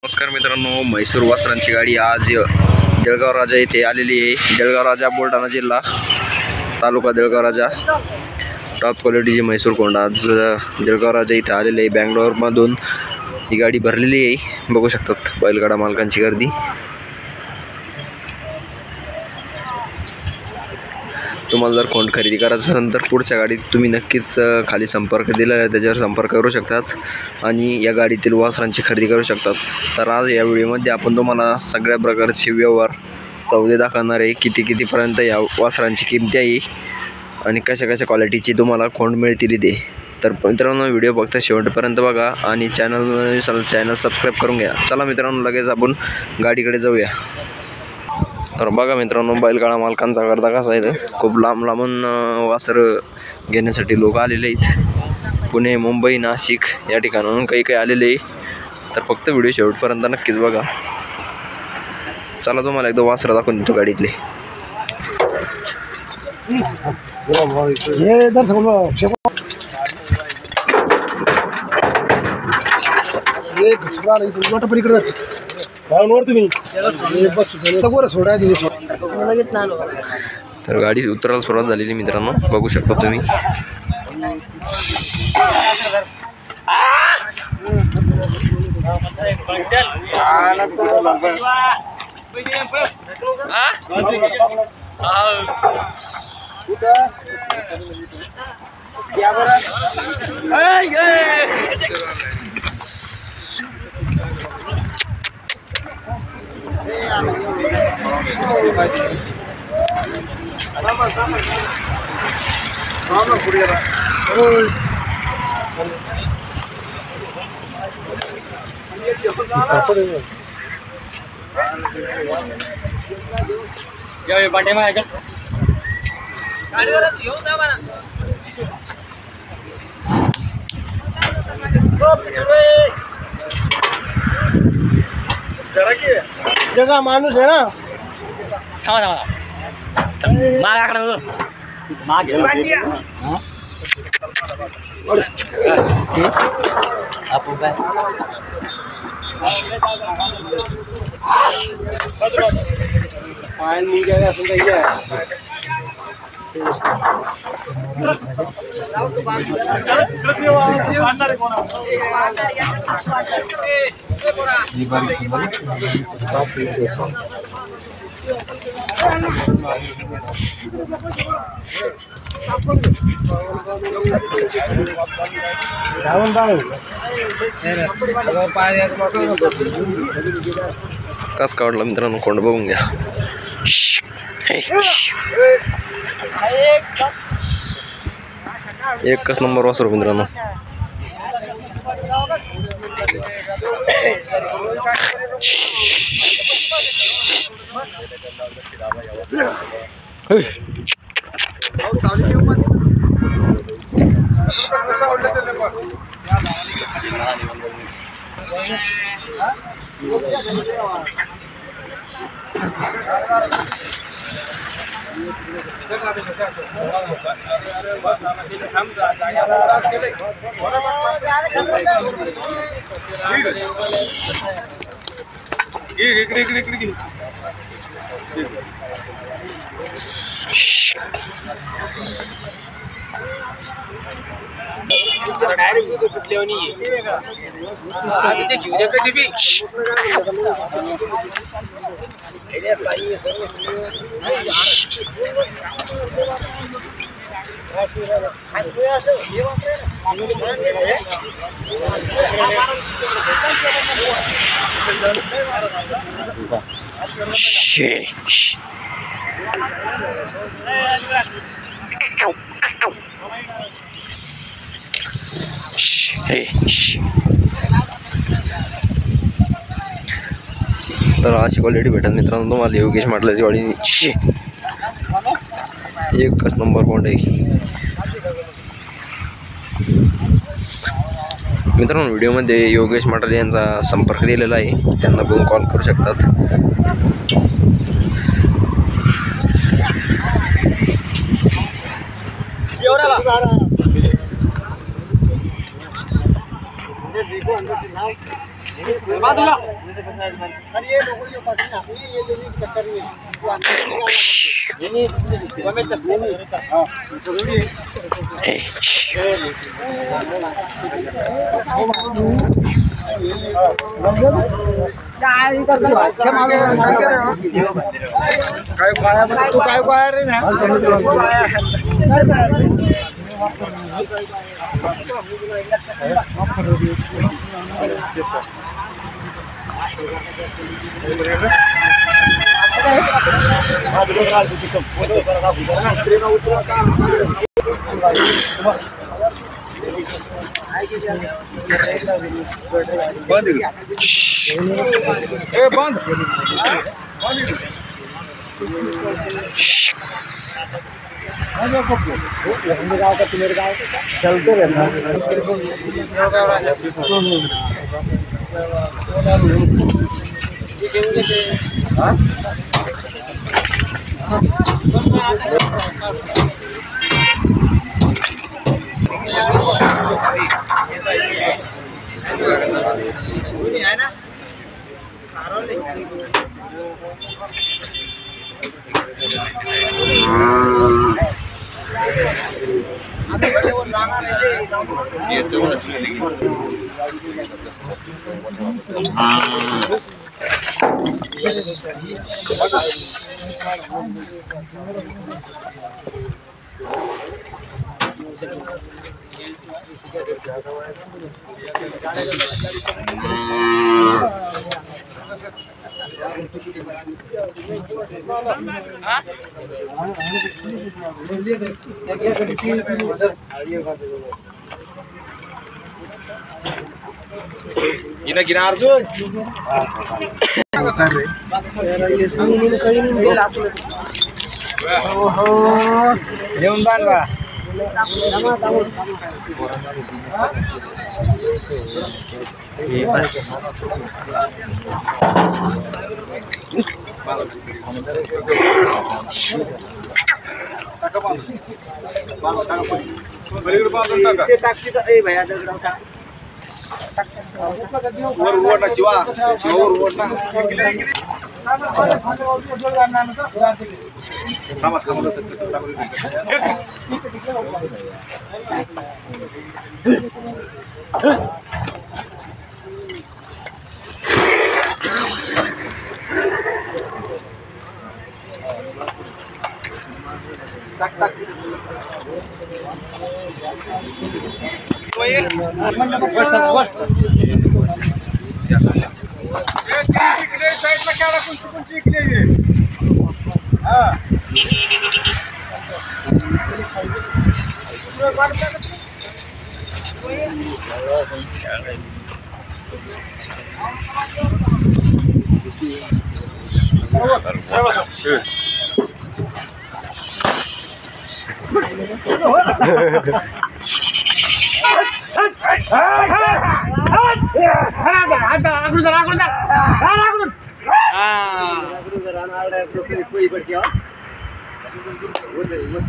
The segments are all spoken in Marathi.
नमस्कार मित्रांनो, म्हैसूर वासरांची गाडी आज देळगाव राजा येथे आलेली आहे। देळगाव राजा, बुलढाणा जिल्हा, तालुका देळगाव राजा। टॉप क्वालिटीची म्हैसूर कोंड आज देळगाव राजा इथे आलेले आहे। बँगलोरमधून ही गाडी भरलेली आहे, बघू शकतात बैलगाडा मालकांची गर्दी। तुम्हाला जर कोंड खरेदी करायचं असेल तर पुढच्या गाडीत तुम्ही नक्कीच खाली संपर्क दिला आहे त्याच्यावर संपर्क करू शकतात आणि या गाडीतील वासरांची खरेदी करू शकतात। तर आज या व्हिडिओमध्ये आपण तुम्हाला सगळ्या प्रकारचे व्यवहार सौदे दाखवणार आहे, कितीपर्यंत या वासरांची किंमत आहे आणि कशा क्वालिटीची तुम्हाला कोंड मिळतील ते। तर मित्रांनो, व्हिडिओ बघता शेवटपर्यंत बघा आणि चॅनल सबस्क्राईब करून घ्या। चला मित्रांनो, लगेच आपण गाडीकडे जाऊया। तर बघा मित्रांनो, बैलगाडा मालकांचा गर्दा कसा आहे। खूप लांबून वासर घेण्यासाठी लोक आलेले आहेत। पुणे, मुंबई, नाशिक या ठिकाणाहून काही आलेले आहे। तर फक्त व्हिडिओ शेवटपर्यंत नक्कीच बघा। चला तुम्हाला एकदा वासर दाखवून देतो गाडीतले। तर गाडी उतरायला सुरुवात झालेली मित्रांनो, बघू शकता तुम्ही। जगह माणूस है ना, कस का वाटला मित्रांनो कोंड बघून घ्या। एकच नंबर वासर मित्रांनो। तर अशी क्वालिटी भेटत मित्रांनो तुम्हाला योगेश म्हटल्याची गाडी। एकच नंबर कोंड आहे मित्रांनो। व्हिडिओमध्ये योगेश मटाल यांचा संपर्क दिलेला आहे, त्यांना बघून कॉल करू शकतात। तू काय काय रे ना गाँव का तुम्हारे गाँव चलते रहना गिना गिना अर्जुन जेवण बांधवा शिवा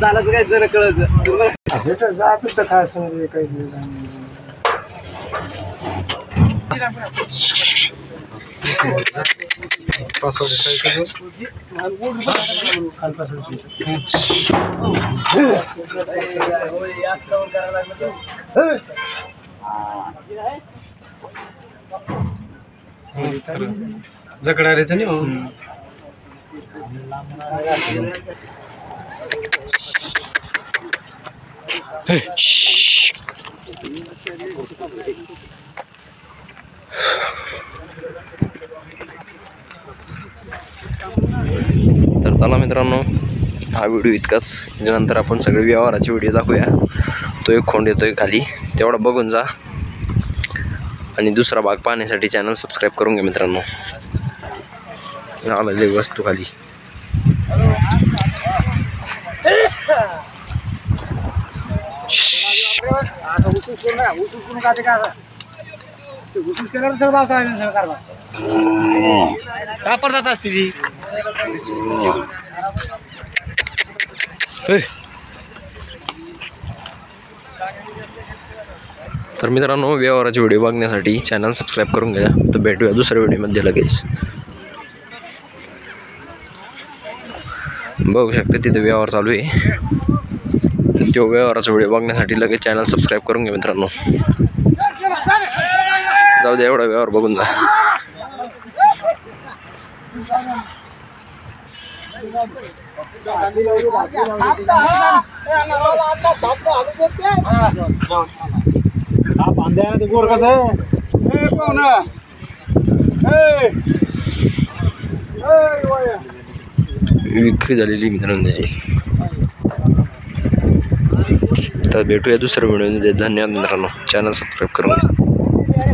चालच काय जरा कळत जात तर काय समजे काही जगडारेच नाही हो तर चला मित्रांनो, हा व्हिडिओ इतकाच. याच्यानंतर आपण सगळे व्यवहाराचे व्हिडिओ दाखवूया. तो एक खोंड येतोय खाली, तेवढा बघून जा. आणि दुसरा भाग पाहण्यासाठी चॅनल सबस्क्राईब करून घ्या मित्रांनो. आलेली वस्तू खाली कापर जात असते तर मित्रांनो, व्यवहाराचे व्हिडिओ बघण्यासाठी चॅनल सबस्क्राईब करून घ्या. तर भेटूया दुसऱ्या व्हिडिओमध्ये लगेच. बघू शकता तिथे व्यवहार चालू आहे. तर तो व्यवहाराचा व्हिडिओ बघण्यासाठी लगेच चॅनल सबस्क्राईब करून घ्या मित्रांनो. जाऊ द्या, एवढा व्यवहार बघून जा. विक्री झालेली मित्रांनो त्याची. तर भेटूया दुसऱ्या व्हिडिओमध्ये. धन्यवाद मित्रांनो, चॅनल सबस्क्राईब करून घ्या.